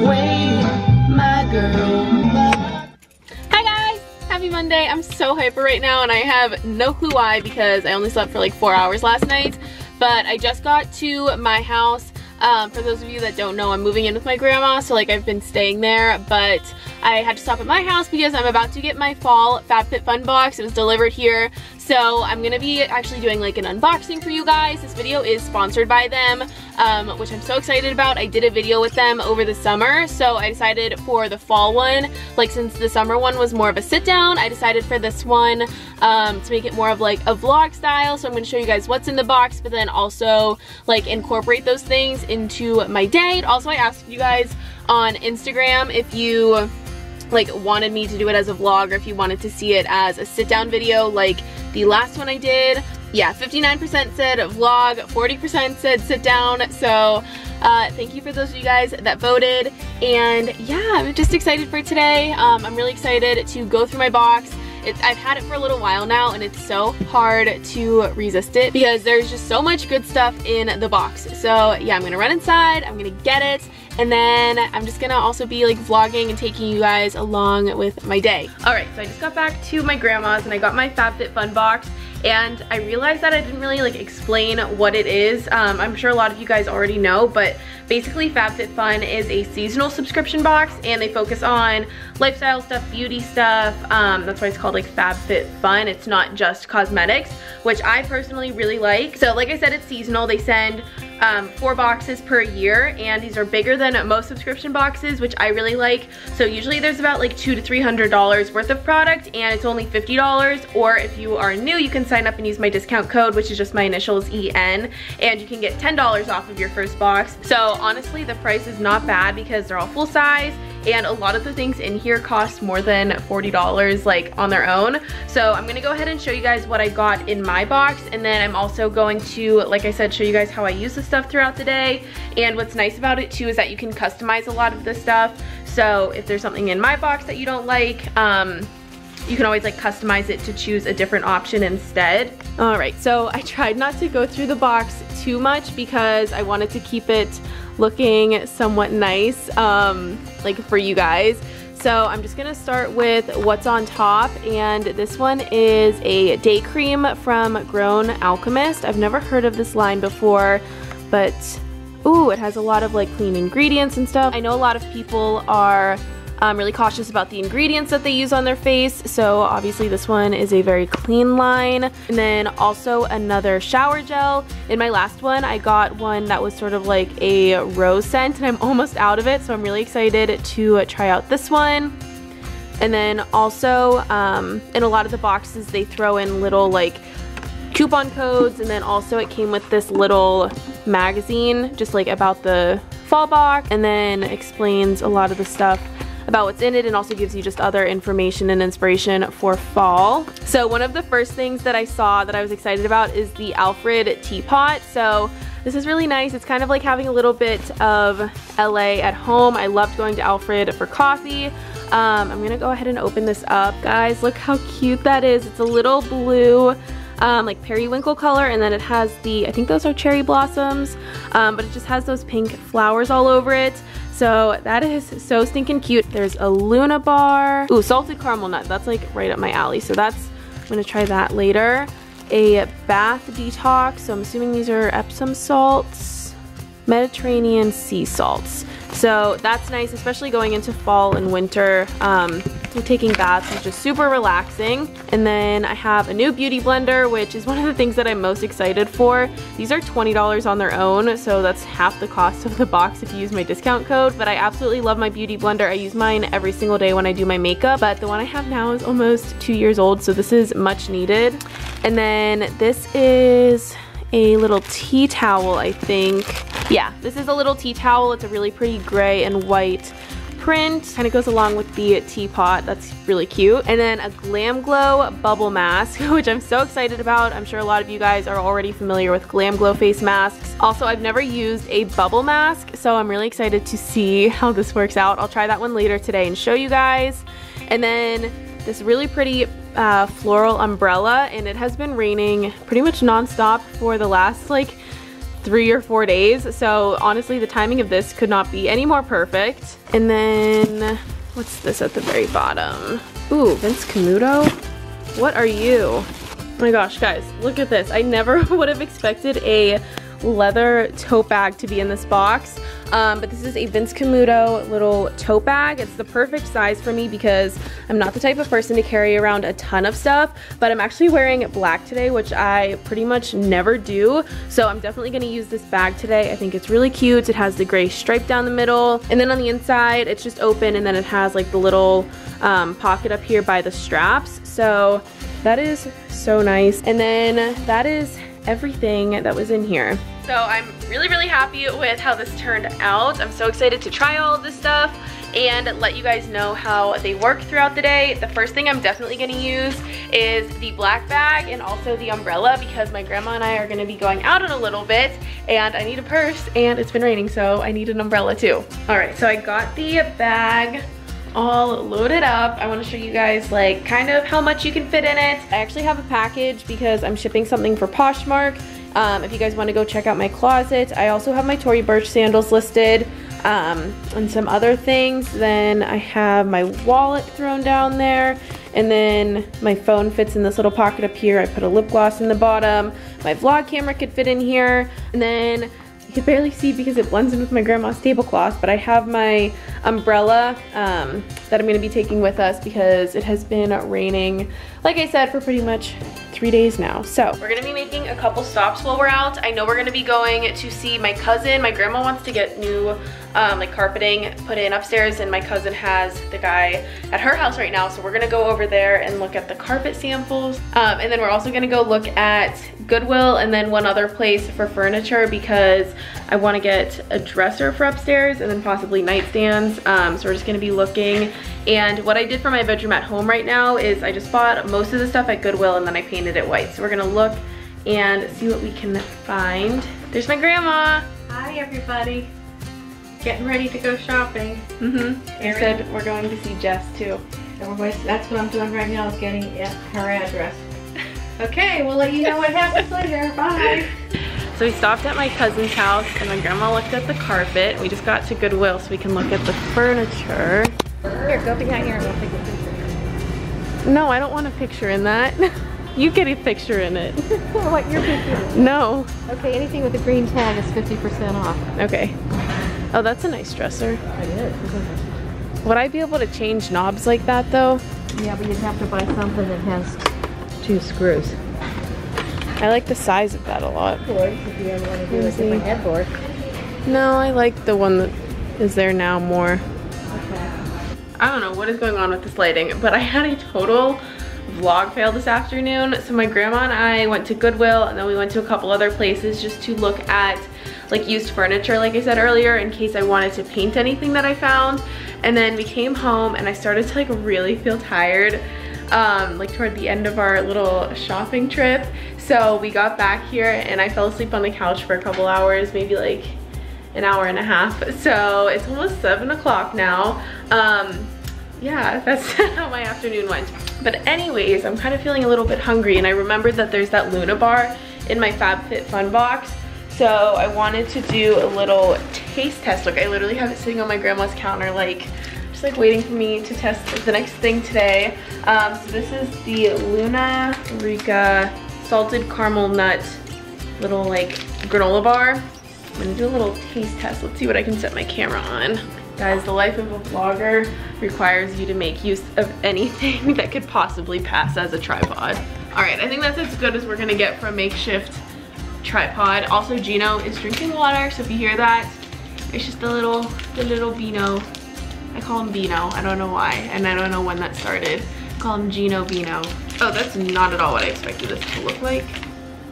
way, my girl. Hi guys, happy Monday. I'm so hyper right now and I have no clue why because I only slept for like 4 hours last night, but I just got to my house. For those of you that don't know, I'm moving in with my grandma, so like I've been staying there, but I had to stop at my house because I'm about to get my fall FabFitFun box. It was delivered here, so I'm gonna be actually doing like an unboxing for you guys. This video is sponsored by them, which I'm so excited about. I did a video with them over the summer, so I decided for the fall one, like since the summer one was more of a sit down, I decided for this one to make it more of like a vlog style. So I'm gonna show you guys what's in the box, but then also like incorporate those things into my day. And also I asked you guys on Instagram if you like wanted me to do it as a vlog or if you wanted to see it as a sit down video like the last one I did. Yeah, 59% said vlog, 40% said sit down. So thank you for those of you guys that voted. And yeah, I'm just excited for today. I'm really excited to go through my box. I've had it for a little while now and it's so hard to resist it because there's just so much good stuff in the box. So yeah, I'm gonna run inside, I'm gonna get it, and then I'm just gonna also be like vlogging and taking you guys along with my day. Alright, so I just got back to my grandma's and I got my FabFitFun box. And I realized that I didn't really like explain what it is. I'm sure a lot of you guys already know, but basically FabFitFun is a seasonal subscription box and they focus on lifestyle stuff, beauty stuff. That's why it's called like FabFitFun. It's not just cosmetics, which I personally really like. So like I said, it's seasonal. They send 4 boxes per year and these are bigger than most subscription boxes, which I really like. So usually there's about like $200 to $300 worth of product and it's only $50, or if you are new you can sign up and use my discount code, which is just my initials EN, and you can get $10 off of your first box. So honestly the price is not bad because they're all full size and a lot of the things in here cost more than $40 like on their own. So I'm gonna go ahead and show you guys what I got in my box, and then I'm also going to, like I said, show you guys how I use the stuff throughout the day. And what's nice about it too is that you can customize a lot of this stuff. So if there's something in my box that you don't like, you can always like customize it to choose a different option instead. Alright, so I tried not to go through the box too much because I wanted to keep it looking somewhat nice, like for you guys. So I'm just gonna start with what's on top, and this one is a day cream from Grown Alchemist. I've never heard of this line before, but ooh, it has a lot of like clean ingredients and stuff. I know a lot of people are really cautious about the ingredients that they use on their face, so obviously this one is a very clean line. And then also another shower gel. In my last one I got one that was sort of like a rose scent and I'm almost out of it, so I'm really excited to try out this one. And then also in a lot of the boxes they throw in little like coupon codes, and then also it came with this little magazine just like about the fall box, and then explains a lot of the stuff about what's in it and also gives you just other information and inspiration for fall. So one of the first things that I saw that I was excited about is the Alfred teapot. So this is really nice. It's kind of like having a little bit of LA at home. I loved going to Alfred for coffee. I'm gonna go ahead and open this up. Guys, look how cute that is. It's a little blue like periwinkle color, and then it has the, I think those are cherry blossoms, but it just has those pink flowers all over it. So that is so stinking cute. There's a Luna bar. Ooh, salted caramel nut. That's like right up my alley. So that's, I'm gonna try that later. A bath detox. So I'm assuming these are Epsom salts. Mediterranean sea salts. So that's nice, especially going into fall and winter. Taking baths is just super relaxing. And then I have a new beauty blender, which is one of the things that I'm most excited for. These are $20 on their own, so that's half the cost of the box if you use my discount code. But I absolutely love my beauty blender. I use mine every single day when I do my makeup, but the one I have now is almost 2 years old, so this is much needed. And then this is a little tea towel, I think. Yeah, this is a little tea towel. It's a really pretty gray and white print. Kind of goes along with the teapot. That's really cute. And then a Glam Glow bubble mask, which I'm so excited about. I'm sure a lot of you guys are already familiar with Glam Glow face masks. Also, I've never used a bubble mask, so I'm really excited to see how this works out. I'll try that one later today and show you guys. And then this really pretty floral umbrella, and it has been raining pretty much non-stop for the last like 3 or 4 days. So honestly, the timing of this could not be any more perfect. And then, what's this at the very bottom? Ooh, Vince Camuto? What are you? Oh my gosh, guys, look at this. I never would have expected a leather tote bag to be in this box, but this is a Vince Camuto little tote bag. It's the perfect size for me because I'm not the type of person to carry around a ton of stuff, but I'm actually wearing black today, which I pretty much never do, so I'm definitely going to use this bag today. I think it's really cute. It has the gray stripe down the middle, and then on the inside it's just open, and then it has like the little pocket up here by the straps, so that is so nice. And then that is everything that was in here. So I'm really, really happy with how this turned out. I'm so excited to try all of this stuff and let you guys know how they work throughout the day. The first thing I'm definitely gonna use is the black bag and also the umbrella because my grandma and I are gonna be going out in a little bit and I need a purse and it's been raining, so I need an umbrella too. All right, so I got the bag all loaded up. I want to show you guys like kind of how much you can fit in it. I actually have a package because I'm shipping something for Poshmark. If you guys want to go check out my closet, I also have my Tory Burch sandals listed and some other things. Then I have my wallet thrown down there, and then my phone fits in this little pocket up here. I put a lip gloss in the bottom. My vlog camera could fit in here, and then you can barely see because it blends in with my grandma's tablecloth, but I have my umbrella that I'm gonna be taking with us because it has been raining, like I said, for pretty much 3 days now. So we're gonna be making a couple stops while we're out. I know we're gonna be going to see my cousin. My grandma wants to get new like carpeting put in upstairs, and my cousin has the guy at her house right now, so we're gonna go over there and look at the carpet samples, and then we're also gonna go look at Goodwill and then one other place for furniture because I want to get a dresser for upstairs and then possibly nightstands. So we're just gonna be looking. And what I did for my bedroom at home right now is I just bought most of the stuff at Goodwill and then I painted it white. So we're gonna look and see what we can find. There's my grandma. Hi everybody. Getting ready to go shopping. I said we're going to see Jess too. That's what I'm doing right now, is getting her address. Okay, we'll let you know what happens later. Bye. So we stopped at my cousin's house and my grandma looked at the carpet. We just got to Goodwill so we can look at the furniture. Here, go behind here and we'll take a picture. No, I don't want a picture in that. You get a picture in it. What, your picture? No. Okay, anything with a green tag is 50% off. Okay. Oh, that's a nice dresser. It is, isn't it? Would I be able to change knobs like that though? Yeah, but you'd have to buy something that has 2 screws. I like the size of that a lot. Headboards, if you ever want to do a different headboard. No, I like the one that is there now more. Okay. I don't know what is going on with this lighting, but I had a total vlog fail this afternoon. So my grandma and I went to Goodwill and then we went to a couple other places just to look at like used furniture, like I said earlier, in case I wanted to paint anything that I found. And then we came home and I started to like really feel tired like toward the end of our little shopping trip. So we got back here and I fell asleep on the couch for a couple hours, maybe like an hour and a half. So it's almost 7 o'clock now. Yeah, that's how my afternoon went. But anyways, I'm kind of feeling a little bit hungry and I remembered that there's that Luna bar in my FabFitFun box. So I wanted to do a little taste test. Look, I literally have it sitting on my grandma's counter, like just like waiting for me to test the next thing today. So this is the Luna Rica salted caramel nut little like granola bar. I'm gonna do a little taste test. Let's see what I can set my camera on. Guys, the life of a vlogger requires you to make use of anything that could possibly pass as a tripod. All right, I think that's as good as we're gonna get for a makeshift tripod. Also, Gino is drinking water, so if you hear that, it's just the little Beano. I call him Beano, I don't know why, and I don't know when that started. I call him Gino Beano. Oh, that's not at all what I expected this to look like.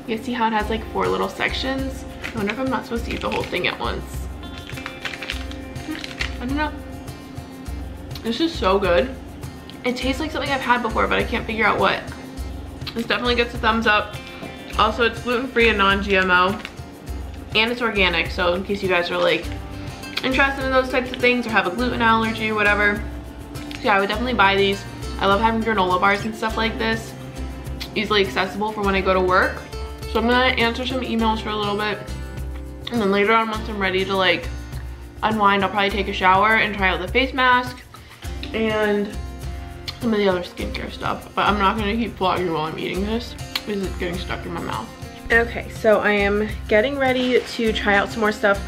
You guys see how it has like 4 little sections? I wonder if I'm not supposed to eat the whole thing at once. I don't know. This is so good. It tastes like something I've had before, but I can't figure out what. This definitely gets a thumbs up. Also, it's gluten-free and non-GMO, and it's organic, so in case you guys are like interested in those types of things or have a gluten allergy or whatever. So yeah, I would definitely buy these. I love having granola bars and stuff like this. Easily accessible for when I go to work. So I'm gonna answer some emails for a little bit And then later on, once I'm ready to like unwind, I'll probably take a shower and try out the face mask and some of the other skincare stuff. But I'm not gonna keep vlogging while I'm eating this because it's getting stuck in my mouth. Okay, so I am getting ready to try out some more stuff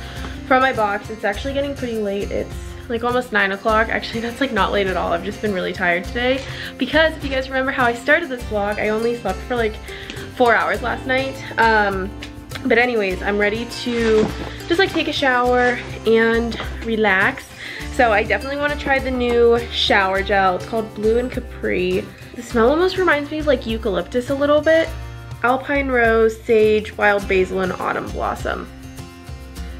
from my box. It's actually getting pretty late. It's like almost 9 o'clock. Actually, that's like not late at all. I've just been really tired today because if you guys remember how I started this vlog, I only slept for like 4 hours last night. But anyways, I'm ready to just like take a shower and relax. So I definitely want to try the new shower gel. It's called Blue and Capri. The smell almost reminds me of like eucalyptus a little bit. Alpine Rose, Sage, Wild Basil, and Autumn Blossom.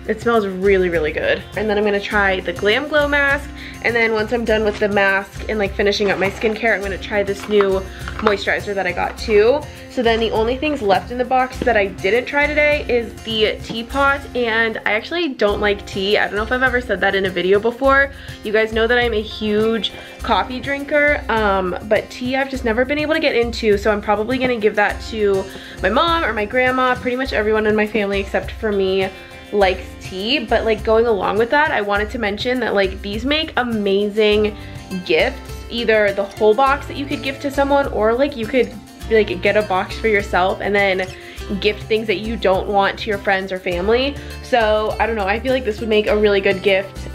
It smells really, really good. And then I'm gonna try the Glam Glow mask. And then once I'm done with the mask and like finishing up my skincare, I'm gonna try this new moisturizer that I got too. So then the only things left in the box that I didn't try today is the teapot. And I actually don't like tea. I don't know if I've ever said that in a video before. You guys know that I'm a huge coffee drinker, but tea I've just never been able to get into. So I'm probably gonna give that to my mom or my grandma. Pretty much everyone in my family except for me likes tea. But like going along with that, I wanted to mention that like these make amazing gifts. Either the whole box that you could gift to someone, or like you could like get a box for yourself and then gift things that you don't want to your friends or family. So I don't know, I feel like this would make a really good gift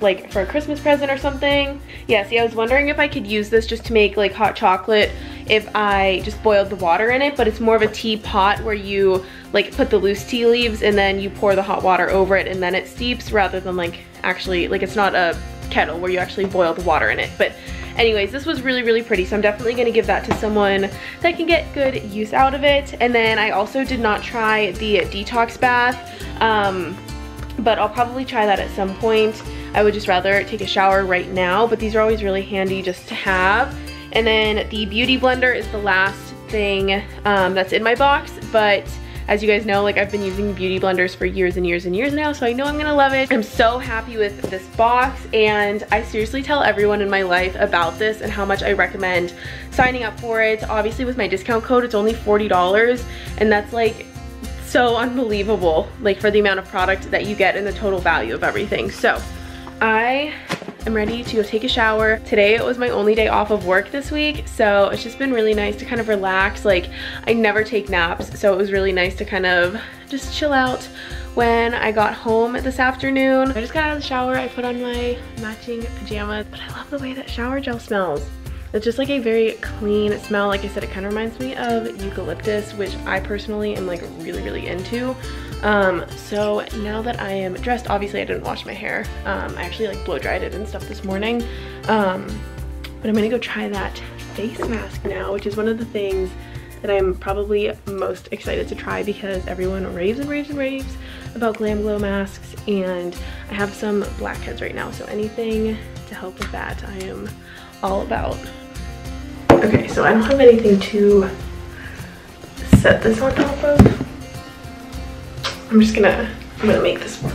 like for a Christmas present or something. Yeah, see, I was wondering if I could use this just to make like hot chocolate if I just boiled the water in it, but it's more of a teapot where you like put the loose tea leaves and then you pour the hot water over it and then it steeps, rather than like actually, like it's not a kettle where you actually boil the water in it. But anyways, this was really, really pretty, so I'm definitely gonna give that to someone that can get good use out of it. And then I also did not try the detox bath, but I'll probably try that at some point. I would just rather take a shower right now, but these are always really handy just to have. And then the beauty blender is the last thing that's in my box, but as you guys know, like I've been using beauty blenders for years and years and years now, so I know I'm gonna love it. I'm so happy with this box, and I seriously tell everyone in my life about this and how much I recommend signing up for it. Obviously with my discount code, it's only $40, and that's like so unbelievable, like for the amount of product that you get and the total value of everything. So I am ready to go take a shower. Today it was my only day off of work this week, so it's just been really nice to kind of relax. Like I never take naps, so it was really nice to kind of just chill out when I got home this afternoon. I just got out of the shower, I put on my matching pajamas, but I love the way that shower gel smells. It's just like a very clean smell. Like I said, it kind of reminds me of eucalyptus, which I personally am like really, really into. So now that I am dressed, obviously I didn't wash my hair. I actually like blow dried it and stuff this morning. But I'm gonna go try that face mask now, which is one of the things that I'm probably most excited to try because everyone raves and raves and raves about Glam Glow masks, and I have some blackheads right now, so anything to help with that I am all about. Okay, so I don't have anything to set this on top of. I'm gonna make this work.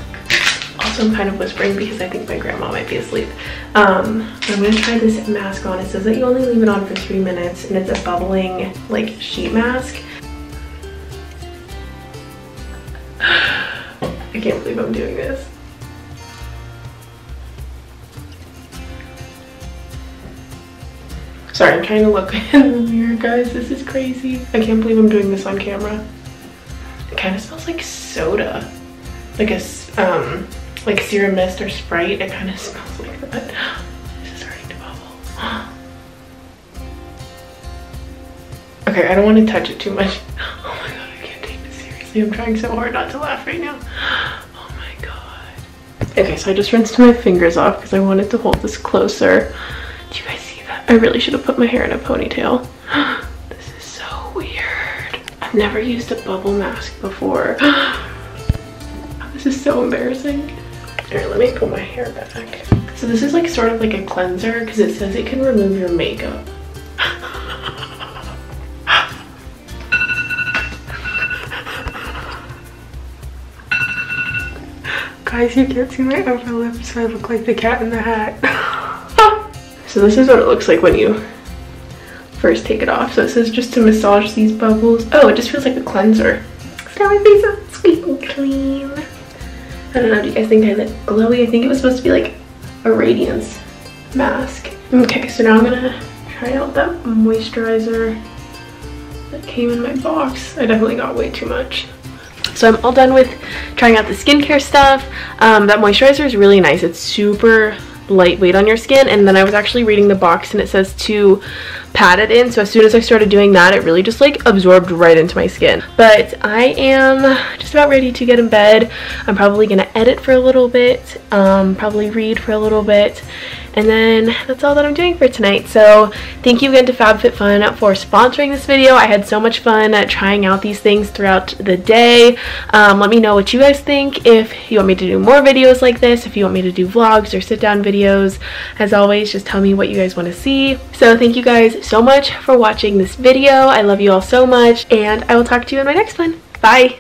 Also, I'm kind of whispering because I think my grandma might be asleep. I'm gonna try this mask on. It says that you only leave it on for 3 minutes, and it's a bubbling like sheet mask. I can't believe I'm doing this. Sorry, I'm trying to look in the mirror, guys. This is crazy. I can't believe I'm doing this on camera. It kind of smells like soda, like a like Serum Mist or Sprite. It kind of smells like that. This is starting to bubble. Okay, I don't want to touch it too much. Oh my god, I can't take this seriously. I'm trying so hard not to laugh right now. Oh my god. Okay, so I just rinsed my fingers off because I wanted to hold this closer. Do you guys see that? I really should have put my hair in a ponytail. This is so weird. I've never used a bubble mask before. This is so embarrassing. Alright, let me put my hair back. So this is like sort of like a cleanser because it says it can remove your makeup. Guys, you can't see my upper lip, so I look like the Cat in the Hat. So this is what it looks like when you first take it off. So it says just to massage these bubbles. Oh, it just feels like a cleanser. So now my face is sweet and clean. I don't know, do you guys think I look glowy? I think it was supposed to be like a radiance mask. Okay, so now I'm gonna try out that moisturizer that came in my box. I definitely got way too much. So I'm all done with trying out the skincare stuff. That moisturizer is really nice. It's super lightweight on your skin, and then I was actually reading the box and it says to pat it in, so as soon as I started doing that, it really just like absorbed right into my skin. But I am just about ready to get in bed. I'm probably gonna edit for a little bit, probably read for a little bit, and then that's all that I'm doing for tonight. So thank you again to FabFitFun for sponsoring this video. I had so much fun trying out these things throughout the day. Let me know what you guys think, if you want me to do more videos like this, if you want me to do vlogs or sit down videos. As always, just tell me what you guys want to see. So thank you guys so much for watching this video. I love you all so much, and I will talk to you in my next one. Bye!